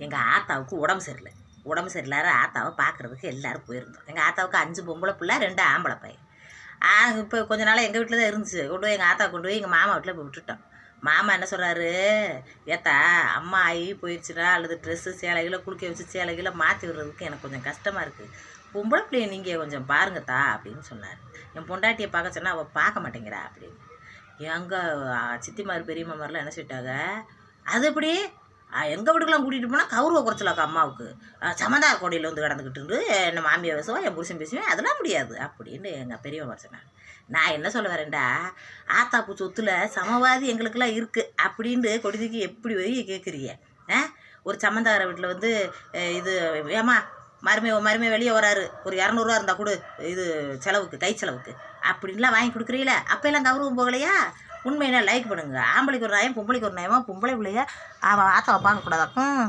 எங்கள் ஆத்தாவுக்கு உடம்பு சரியில்லாத ஆத்தாவை பார்க்குறதுக்கு எல்லோரும் போயிருந்தோம். எங்கள் ஆத்தாவுக்கு 5 பொம்பளை பிள்ளை 2 ஆம்பளை பையன். இப்போ கொஞ்ச நாள் எங்கள் வீட்டில் தான் இருந்துச்சு. கொண்டு போய் எங்கள் ஆத்தா கொண்டு போய் எங்கள் மாமா வீட்டில் போய் விட்டுட்டோம். மாமா என்ன சொல்கிறாரு, ஏத்தா அம்மா ஆகி போயிடுச்சுடா, அல்லது ட்ரெஸ்ஸு சேலைகளை குளிக்க வச்சு சேலைகளை மாற்றி விடுறதுக்கு எனக்கு கொஞ்சம் கஷ்டமாக இருக்குது, பொம்பளை பிள்ளைய நீங்கள் கொஞ்சம் பாருங்கத்தா அப்படின்னு சொன்னார். என் பொண்டாட்டியை பார்க்க சொன்னால் அவள் பார்க்க மாட்டேங்கிறா அப்படின்னு. எங்கள் சித்திமார் பெரியம்மாரெலாம் என்ன சொல்லிட்டாங்க, அது எப்படி எங்கள் வீட்டுக்கெல்லாம் கூட்டிகிட்டு போனால் கௌரவ குறைச்சலாக்கா அம்மாவுக்கு, சமந்தார் கோடையில் வந்து கிடந்துக்கிட்டு என்ன மாமியை பேசுவோம், என் புருஷன் பேசுவேன், அதெல்லாம் முடியாது அப்படின்னு எங்கள் பெரியம்மா சொன்னாங்க. நான் என்ன சொல்ல வரேன்டா, ஆத்தாப்பு சொத்துல சமவாதி எங்களுக்கெல்லாம் இருக்குது அப்படின்ட்டு கொடிதுக்கு எப்படி வரையும் கேட்குறீங்க? ஒரு சமந்தார வீட்டில் வந்து இது ஏமா மருமை வெளியே வராரு, ஒரு 200 இருந்தால் கொடு இது செலவுக்கு, கை செலவுக்கு அப்படின்லாம் வாங்கி கொடுக்குறீங்களே, அப்போல்லாம் கௌரவம் போகலையா? உண்மையினா லைக் பண்ணுங்க. ஆம்பளைக்கு ஒரு நியாயம், பொம்பளைக்கு ஒரு நியாயமா? பொம்பளை பிள்ளைய அவன் ஆத்தாவை பார்க்கக்கூடாதாக்கும்.